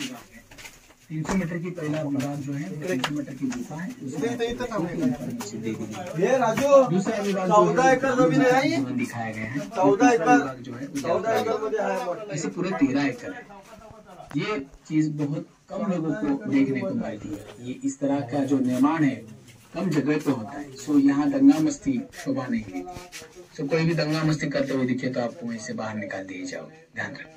300 metre की पहला विभाग जो है 300 मीटर की गुफा है। ये राजू दूसरा विभाग 14 एकड़ जमीन है ये दिखाया गया है। 14 एकड़ जो है 14 एकड़ मध्ये आहे। ऐसे पूरे 13 एकड़ है। ये चीज बहुत कम लोगों को देखने को मिलती है। ये इस तरह का जो निर्माण है कम जगह पे होता है। सो यहाँ दंगा मस्ती शोभा नहीं है। सो कोई भी दंगा मस्ती करते हुए दिखे तो आपको वहीं से बाहर निकाल दिए जाओ, ध्यान रखें।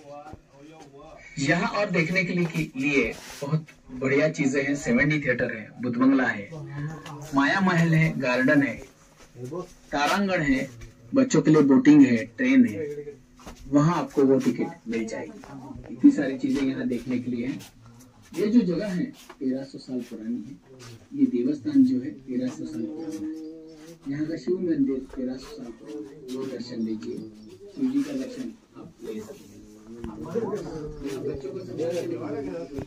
यहाँ और देखने के लिए बहुत बढ़िया चीजें हैं। 7D थिएटर है, बुद्ध बंगला है, माया महल है, गार्डन है, तारांगण है, बच्चों के लिए बोटिंग है, ट्रेन है। वहाँ आपको वो टिकट मिल जाएगी। इतनी सारी चीजें यहाँ देखने के लिए हैं। ये जो जगह है 1300 साल पुरानी है। ये देवस्थान जो है 1300 साल पुराना है। यहाँ का शिव मंदिर 1300 साल पुराना है। वो दर्शन लीजिए, शिव जी का दर्शन आप ले सकते हैं। बच्चों को पानी की व्यवस्था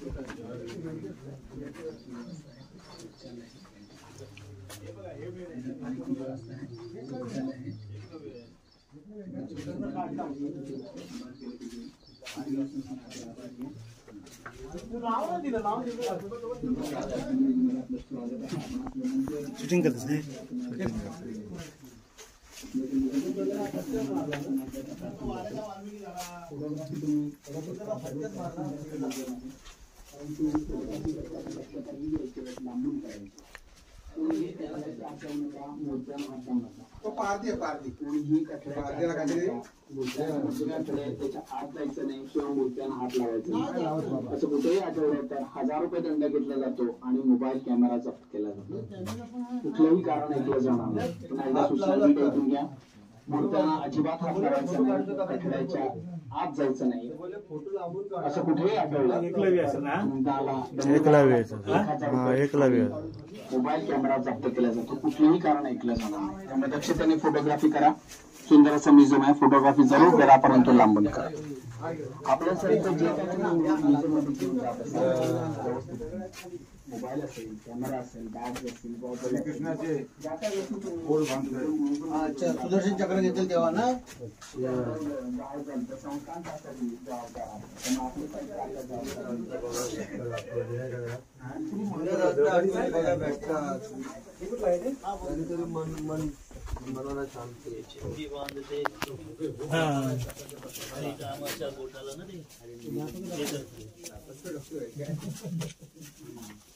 है, शूटिंग करते हैं। तो पार दे कोणीही त्याला काहीतरी त्याच्या हात जायचं नाही किंवा मूर्त्यांना हात लावायचा नाही असं कुठेही आढळलं तर 1000 रुपये दंड घेतला जातो आणि मोबाईल कॅमेरा जप्त केला जातो। कुठलंही कारण ऐकलं जाणार नाही। पुन्हा एकदा सूचना ऐकून घ्या, मूर्त्यांना अजिबात हात लावायचा नाही, कठड्याच्या आत जायचं नाही असं कुठेही आढळलं मोबाईल कॅमेरा जप्त केला जातो। कुठलंही कारण ऐकलं जाणार नाही। त्यामुळे दक्षतेने फोटोग्राफी करा। सुंदर असा म्युझियम आहे, फोटोग्राफी जरूर करा, परंतु लांबून करा। आपल्यासारखं जे मोबाईल असेल, कॅमेरा असेल, बॅग असेल, अच्छा सुदर्शन चक्र घेतील तेव्हा ना मनाला शांती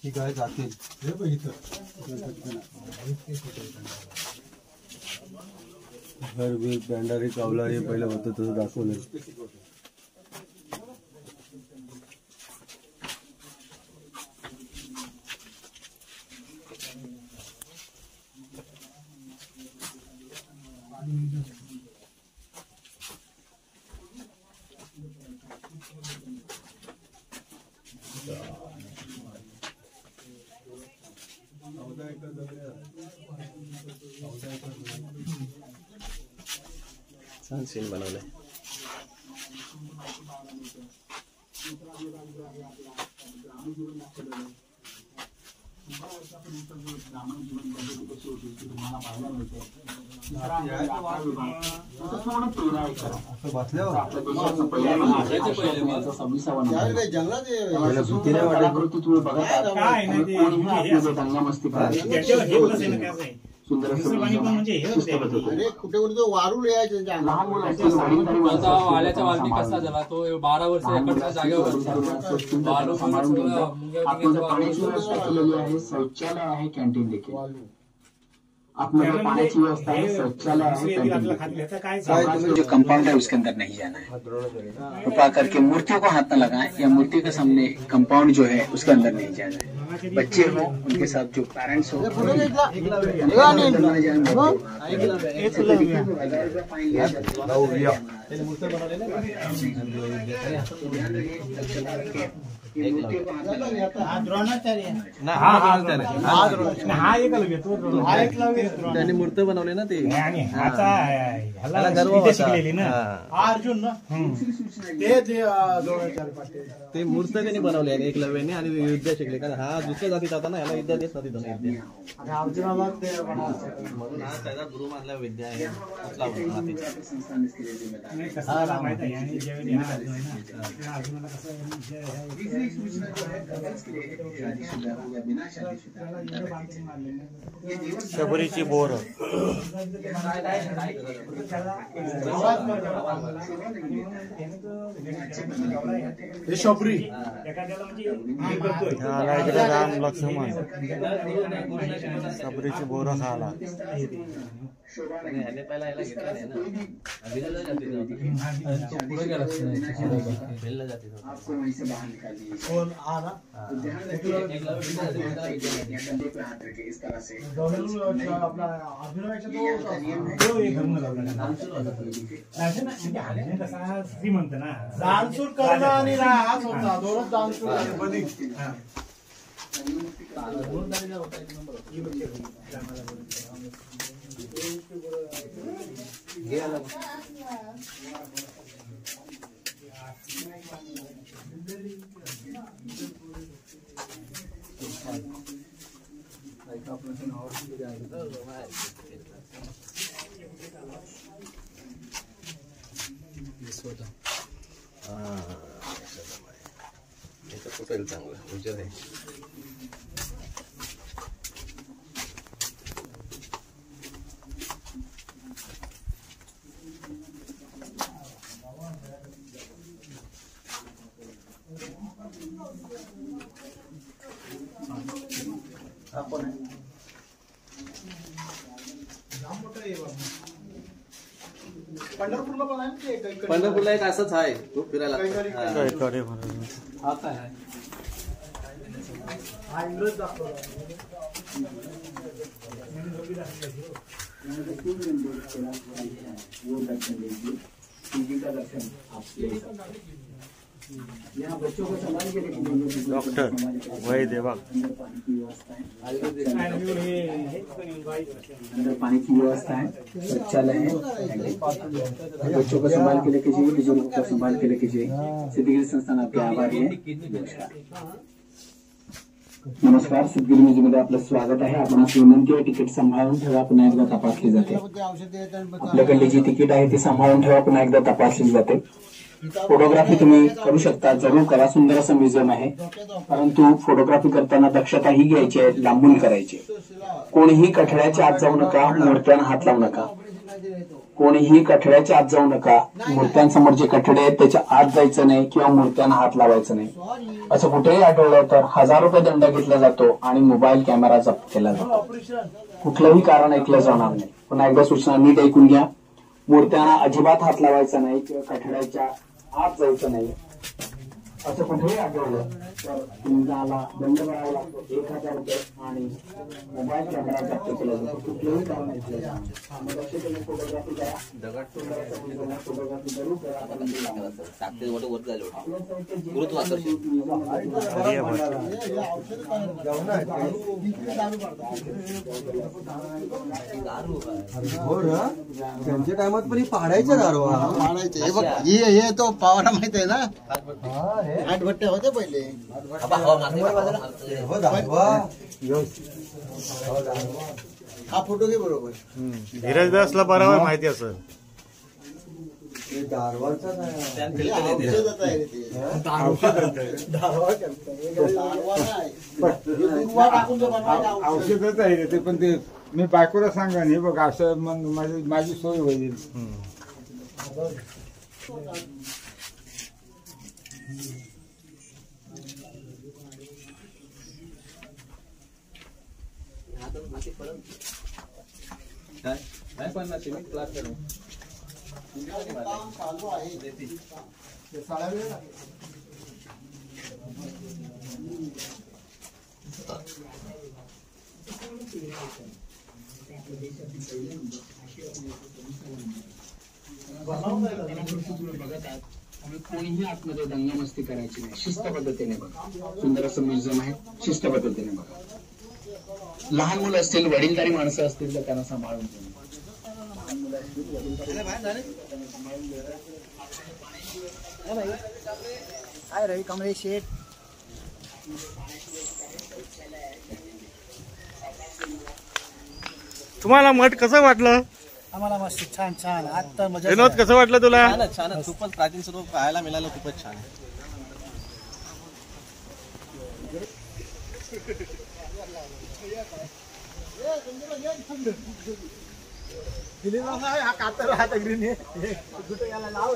ही गाय जातील घर बीर बँडारी कावला हे पहिलं होतं तसं दाखवलं। छान सीन बनवलंय। सुंदर अरे कुठे कुठे वारू यायचं वाल्याचा वाल्मी कसा झाला तो 12 वर्ष एकडच्या जागेवर शौचालय आहे, कॅन्टीन देखील आतमध्ये पाण्याची व्यवस्था है, शौचालय है, जो कंपाउंड है उसके अंदर नहीं जाना है। कृपा करके मूर्तियों को हाथ न लगाएं या मूर्ति के सामने कंपाउंड जो है उसके अंदर नहीं जाना है। बच्चे हो उनके साथ जो पेरेंट्स हो त्यांनी मूर्त बनवले ना ते अर्जुन ना ते मूर्त त्यांनी बनवले एकलव्याने आणि युद्ध शिकले कारण हा दुसऱ्या जातीत होता ना, याला युद्ध देत नव्हती दोन अर्जुनाला ते म्हणून हा त्याचा गुरु मानला विद्या आहे सारी सूचना जो है कपल्स के लिए है, शादीशुदा हो या बिना शादीशुदा। ये देवस्थान शबरीची बोर हे शबरी राम लक्ष्मण शबरीची बोर खाला पहिला याला घेतला नाही ना भिल्ला जाते पुढे गेला भिल्ला जाते आपको वहीं से बाहर निकाल दीजिए। कोण आ ना तो ध्यान रखिए, डंडे पे हाथ रखिए इस तरह से। आपला अभिनवाचा ये यहाँ का नियम है। तो हे घरून लावला ऐसे ना शिकायला कसा श्रीमंत ना दानसूर करणं आणि राज होता दोनच दानसूर बदी कुठे चांगलं उजेड आहे पंढरपूरला पण आहे ना ते काही पंढरपूरला एक असंच आहे खूप फिरायला काय करे आता आहे हा इंग्रज दाखवला वो दर्शन लीजिए, शिवजी का दर्शन आप ले सकते हैं। यहाँ बच्चों को संभाल के रखिए, डॉक्टर वही देवा अंदर पानी की व्यवस्था है, आणि हे अंदर पानी की व्यवस्था है, शौचालय है। बच्चों को संभाल के लेके जाइए, बुजुर्गों को संभाल के लेके जाइए। सिद्धगिरी संस्थान आपके आभारी है। नमस्कार, सिद्धगिरी म्युझियममध्ये आपलं स्वागत आहे। आपणास विनंती आहे, तिकीट सांभाळून ठेवा, पुन्हा एकदा तपासली जाते। आपल्याकडली जी तिकीट आहे ती सांभाळून ठेवा, पुन्हा एकदा तपासली जाते। फोटोग्राफी तुम्ही करू शकता, जरूर करा, सुंदर असं म्युझियम आहे, परंतु फोटोग्राफी करताना दक्षताही घ्यायची आहे, लांबून करायची। कोणीही कठड्याच्या आत जाऊ नका, मूर्त्यांना हात लावू नका। कोणीही कठड्याच्या आत जाऊ नका, मूर्त्यांसमोर जे कठडे आहेत त्याच्या आत जायचं नाही किंवा मूर्त्यांना हात लावायचं नाही। असं कुठेही आढळलं तर 1000 रुपये दंड घेतला जातो आणि मोबाईल कॅमेरा जप्त केला जातो। कुठलंही कारण ऐकलं जाणार नाही। पुन्हा एकदा सूचना नीट ऐकून घ्या, मूर्त्यांना अजिबात हात लावायचा नाही किंवा कठड्याच्या आत जायचं नाही। असं कुठेही आढळलं तर तुम्हाला दंड भरावा लागतो 1000 रुपये आणि मोबाईल कॅमेरा जप्त केला जातो। कुठलंही कारण ऐकलं जाणार नाही। फोटोग्राफी करा, फोटोग्राफी जरूर करा। त्यांच्या टायमात पण पाडायचं दारू पाडायचे हे बघ हे तो पावाला माहित आहे ना आठ भट्टे होते पहिले हा फोटो घे बरोबर धीरज दासला बरोबर माहिती असेल औषधच आहे ते पण ते मी बायकोला सांगा हे बघ असं मग माझी सोय होईल नाही पण ना सिमेंट क्लास करू काम चालू आहे ते साड्या वेळ कोणीही आतमध्ये दंगामस्ती करायची नाही, शिस्त पद्धतीने बघा। सुंदर असं म्युझियम आहे, शिस्त पद्धतीने बघा। लहान मुलं असतील, वडीलधारी माणसं असतील तर त्यांना सांभाळून घ्या। काय रवी कमळे शेठ तुम्हाला मठ कसं वाटलं आम्हाला मस्त छान छान आता मजा विनोद कसं वाटलं तुला छान खूपच प्राचीन स्वरूप पाहायला मिळालं खूपच छान हा कातर हा तगडीने कुठे याला लाव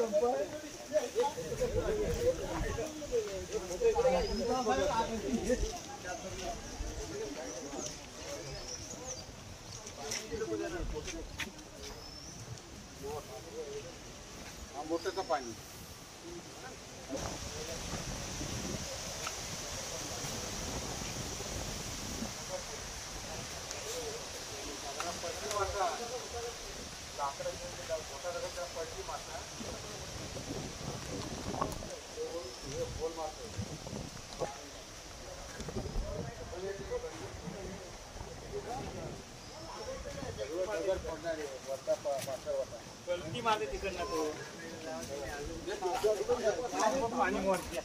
मोठ्याचं पाणी मारते तिकडनं तो पाणी मोडते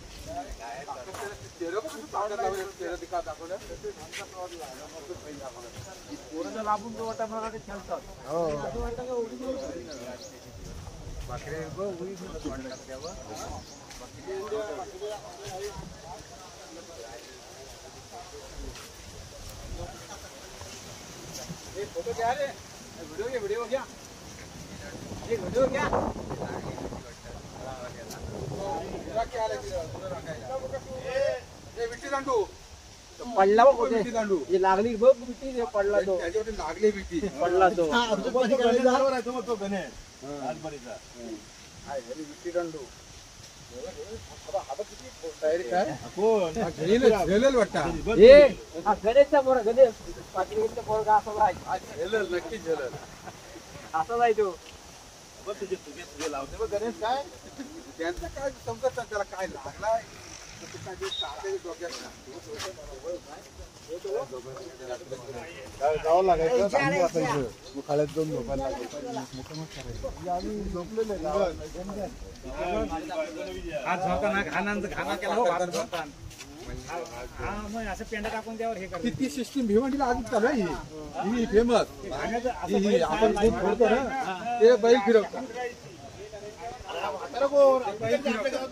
लाभून जो वाटा मला ते खेळतात फोटो घ्या रे व्हिडिओ घ्या एक व्हिडिओ घ्या विट्टी दांडू पडला बघ कुठे विट्टी दांडू हे लागली बघ विटी पडला तो त्याच्यावरती लागले विट्टी पडला तो विट्टी दांडू गणेशचा पोर गणेश पाटीलचा पोरगा असा नक्की झेलल असा जाय तो तुझे लावते बघ गणेश काय त्यांचं काय समजत नाही त्याला काय लागलाय जावं लागायचं खाल्यात जाऊन झोपायला असं पेंडा टाकून त्यावर हे करतो ती सिस्टीम भिवंडीला आधी चालू आहे ही फेमस आपण खूप फोडतो ना ते बैल फिरवतात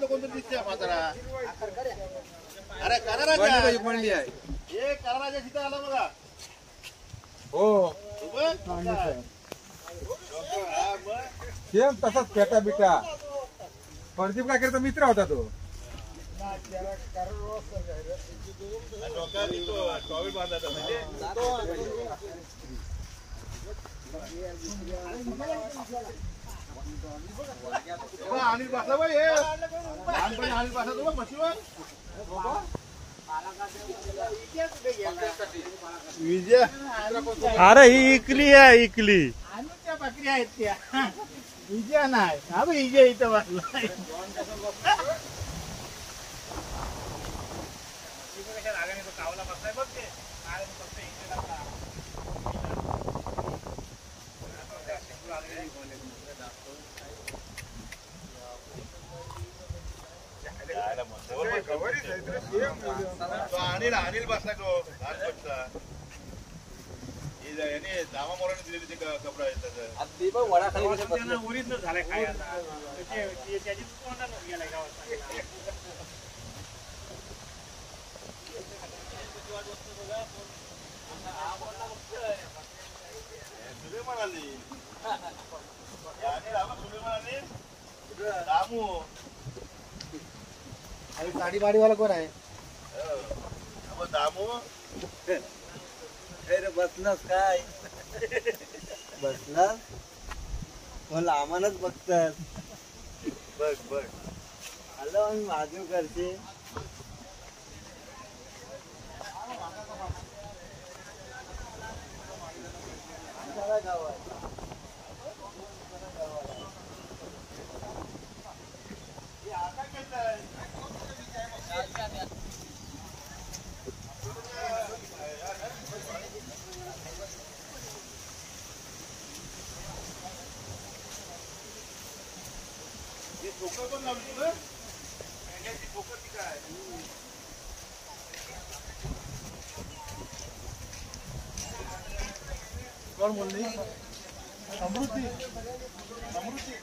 कोणतं दिसते म्हातारा अरे करा म्हणली आहे हे करा राजा तिथं आला बघा हो सेम तसाच फेटा बिटा प्रदीप काकेचा मित्र होता तो अनिल बसला बाई हे लहानपणी अनिल बसला तो मशीवर अरे ही इकली आहे इकली त्या बकरी आहेत त्या विजया नाही हा बघ विजय इथं बसला कावला बसलाय बघ ते अनिल बसला तो दामा मोराने दिलेले ते कपडा आहे त्याचं ओरिजिनल झालाय काय त्याची गेलाय गावात म्हणाली दामू आणि साडी बाडीवाला कोण आहे दामू अरे बसलास काय बसलास मला आम्हालाच बघतात बघ बघ आलो आम्ही मागीव करते ठोकर पण लावली तुला ठोकर ती काय कोण बोलली समृद्धी समृद्धी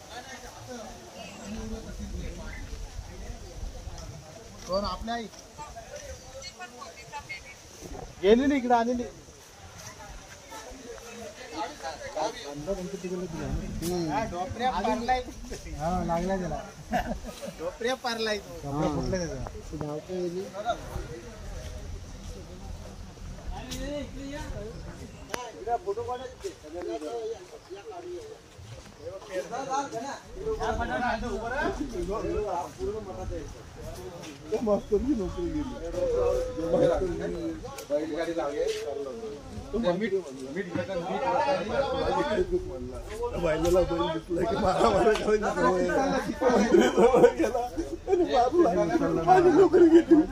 कोण आपल्या आई गेलेली इकडे आलेली लागला गेला डोपऱ्या पारलाय फुटलं त्याचा धावतो गेली फोटो मस्त नोकरी गेली बायला बैल दिसला की मारा नोकरी घेतली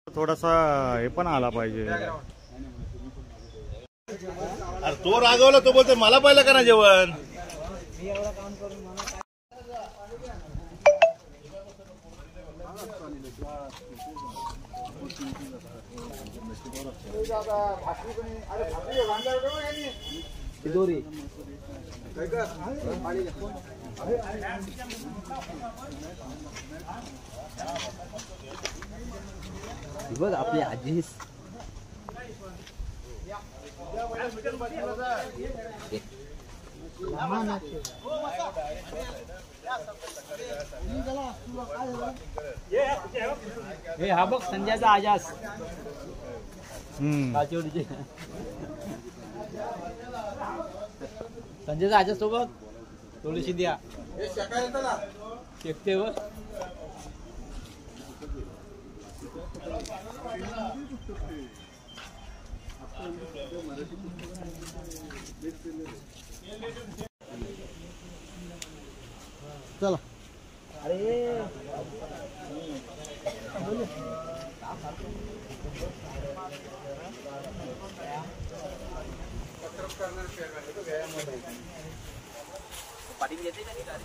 थोडासा हे पण आला पाहिजे. अरे तो रागवला तो बोलतो मला पहिलं करा जेवण. बघ आपली आजी हा बघ संजयचा आजास संजयचा आजास सोबत थोडीशी द्या शेकते व चला अरे पाणी येते का गाडी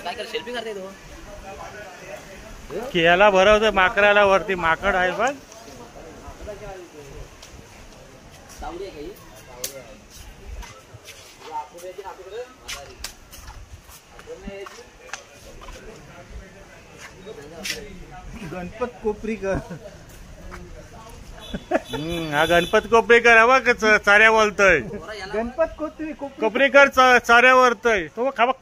काय कर सेल्फी करते तो केला भरवतो माकडाला वरती माकड आहे बघ. गणपत कोपरीकर हा गणपत कोपरीकर आहे बघ चाऱ्या बोलतोय. गणपत कोपरीकर चाऱ्या वरतोय तो खा बघ.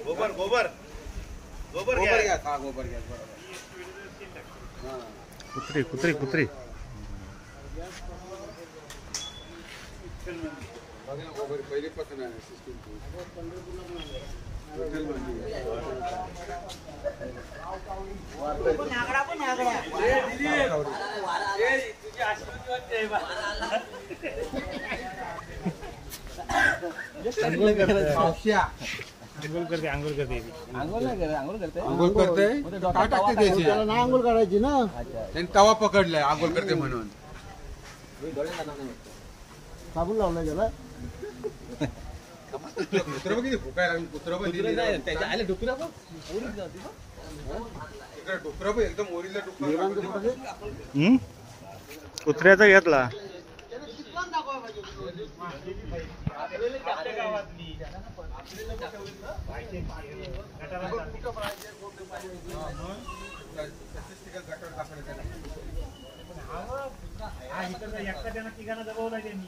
गोबर गोबर गोबर घ्या. गोबर घ्या कुत्री कुत्री कुत्री पहिली पासून आहे सिस्टीम. आंघोळ करते आंघोळ करते आंघोळ करते काय टाकते त्याची ना आंघोळ करायची ना त्यांनी तवा पकडलाय आंघोळ करते म्हणून साबण लावलाय त्याला कुत्र बघितली फुकायला लागली कुत्र बघितली त्याच्या आले डुकरा पण डुकर पण एकदम ओरीला डुकर कुत्र्याचा घेतला एकटा त्यांना तिघांना दबावला त्यांनी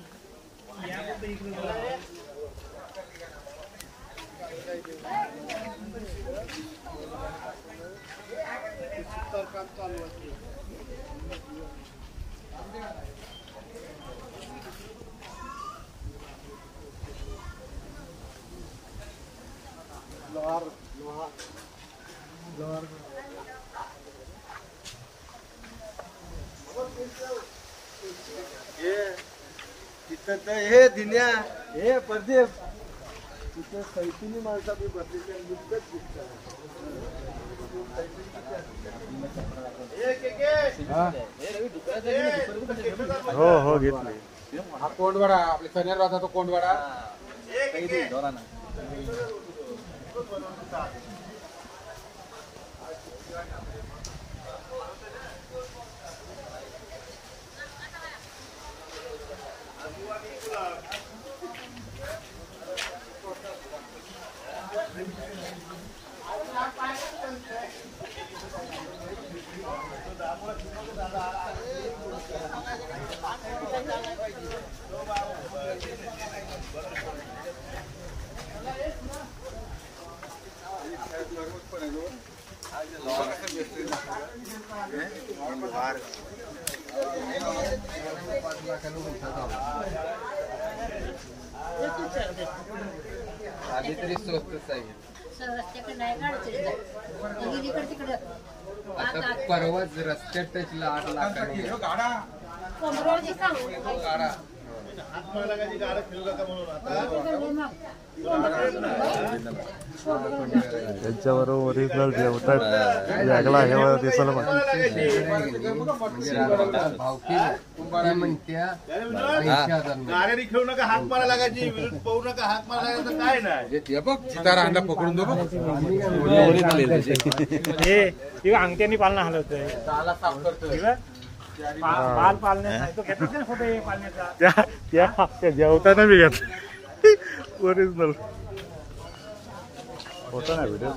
काम चालू असते हे दिन्या हे प्रदीप तिथे सैतीनी माणसा मी बसली नुकतंच हो हो घेतले हा कोंडवाडा आपल्या सनेर वाजा तो कोंडवाडा आधी तरी स्वस्तच आहे आता परवाच रस्त्यात टचला 8 लाख गाडा त्यांच्यावर ओरिजिनल जेवतात वेगळा हे दिसायला गाड्याने खेळू नका हाक मारा लागायची पाहू नका हाक मारा लागायचं काय नाही बघ चितारा अंडा पकडून दो हे अंगठ्यानी पालना हलवतोय त्याला साफ करतोय पाल पालण्याचा तो घेतोच ना फोटो पालण्याचा त्या जेवताना मी घेतला ओरिजिनल होता ना व्हिडिओ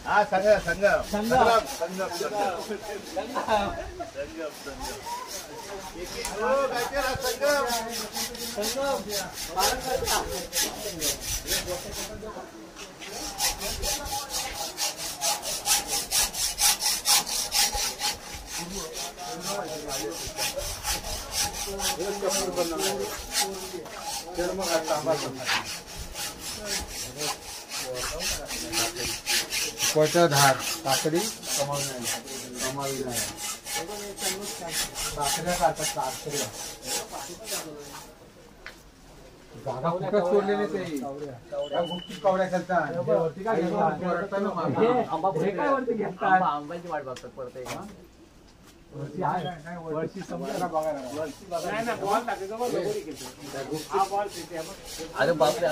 हा संगम संगम संगम संगम धार काकडी जागा कुठं सोडलेले ते कवड्या खेळतात आंब्याची वाट बघतात परत अरे बापरे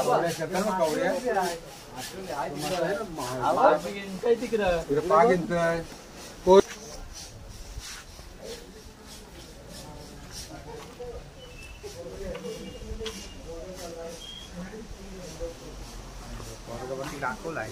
दाखवलाय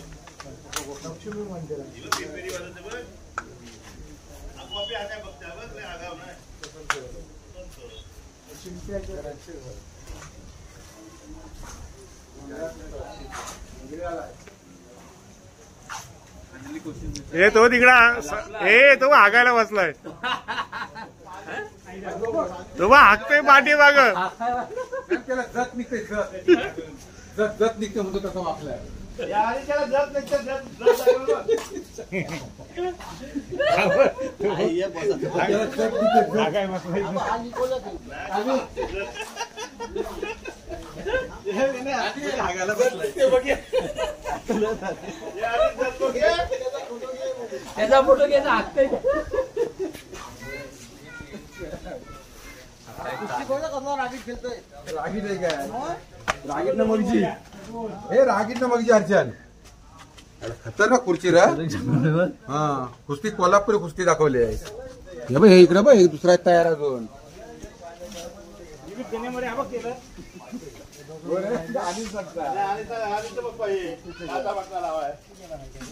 लक्ष्मी मंदिर हे तो तिकडा हे तो हागायला बसलाय तो हाकतोय पाठी माग त्याला जत निघते जत निघते म्हणतो तसं वाकलाय त्याचा फोटो घ्यायचा हाकतोय रागीट आहे काय रागीट न मगजी हे रागीट न मगजी अर्चन खतरनाक खुर्ची रा हा कुस्ती कोल्हापुरी कुस्ती दाखवली आहे हे इकडे बघ दुसरा तयार अजून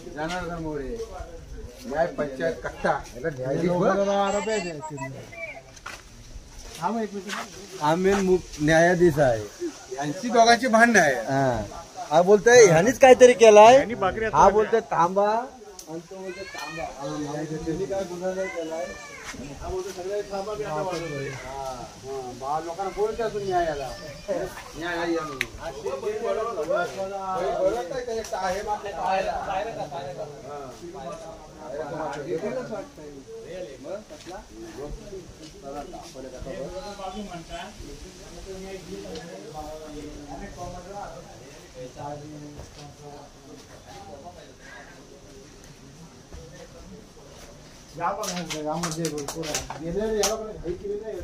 जनार्दन मोरे न्याय पंचायत कट्टा आम्ही न्यायाधीश आहे यांची दोघांची भांडण आहे हा बोलतोय ह्यानीच काहीतरी केलाय हा बोलतोय थांबा आणि तो बोलतोय थांबा काय गुन्हा नाही केलाय हा बोलतो सगळे थांबा लोकांना बोलते अजून न्यायाला न्याय यामध्ये भरपूर आहे याला पण काही केली नाही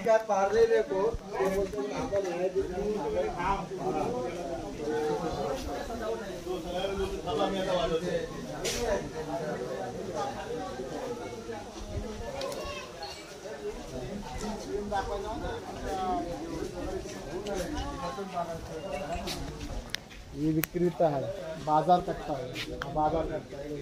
काय पारले को ये विक्रेता है बाजार कट्टा है बाजार कट्टा है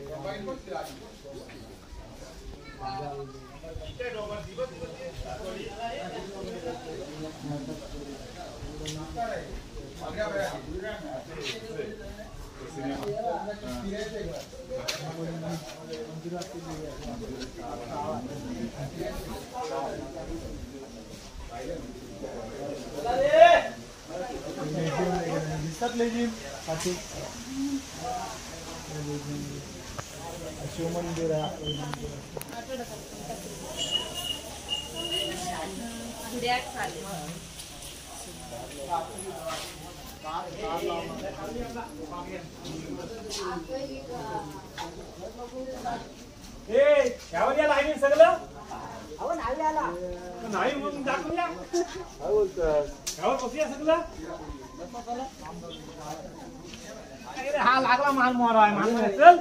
शिव मंदिर आहे यावर याला आहे सगळं नाही म्हणून दाखवूया काय बोलतोय यावर बसूया सगळं हा लागला मान मोर आहे मान चल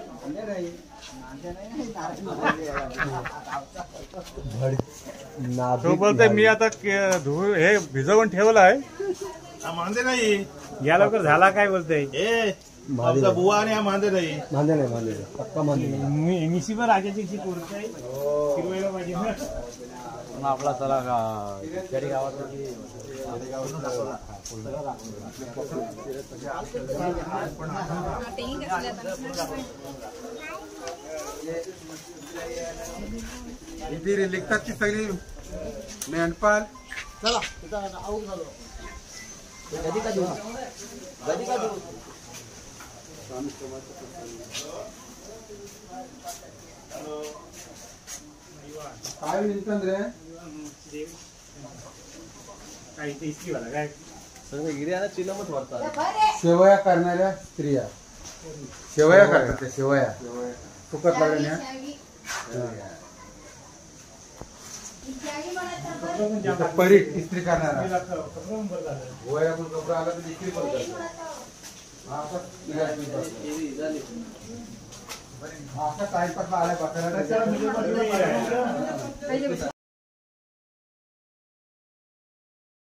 तो बोलतोय मी आता हे भिजवून ठेवलं आहे मांदे नाही या लवकर झाला काय बोलतोय बुवा आणि हा मांदे नाही मांदे पक्का मांदे निशिबर राजाची कोरत आहे फिरवायला पाहिजे ना आपला चला गावात इथे लिखतात ती सगळी मेंढपाल चला तिथं आऊट झालो काय लिहितात रे काही ते इस्त्रीवाला काय सगळं गिर्याला चिलमच वाटतात. शेवया करणाऱ्या स्त्रिया शेवया करतात त्या शेवया फुकट लागल्या परीट इस्त्री करणारा गोया पण कपडा आला तर इस्त्री पण करतात असा टाईमपास आलाय बघायला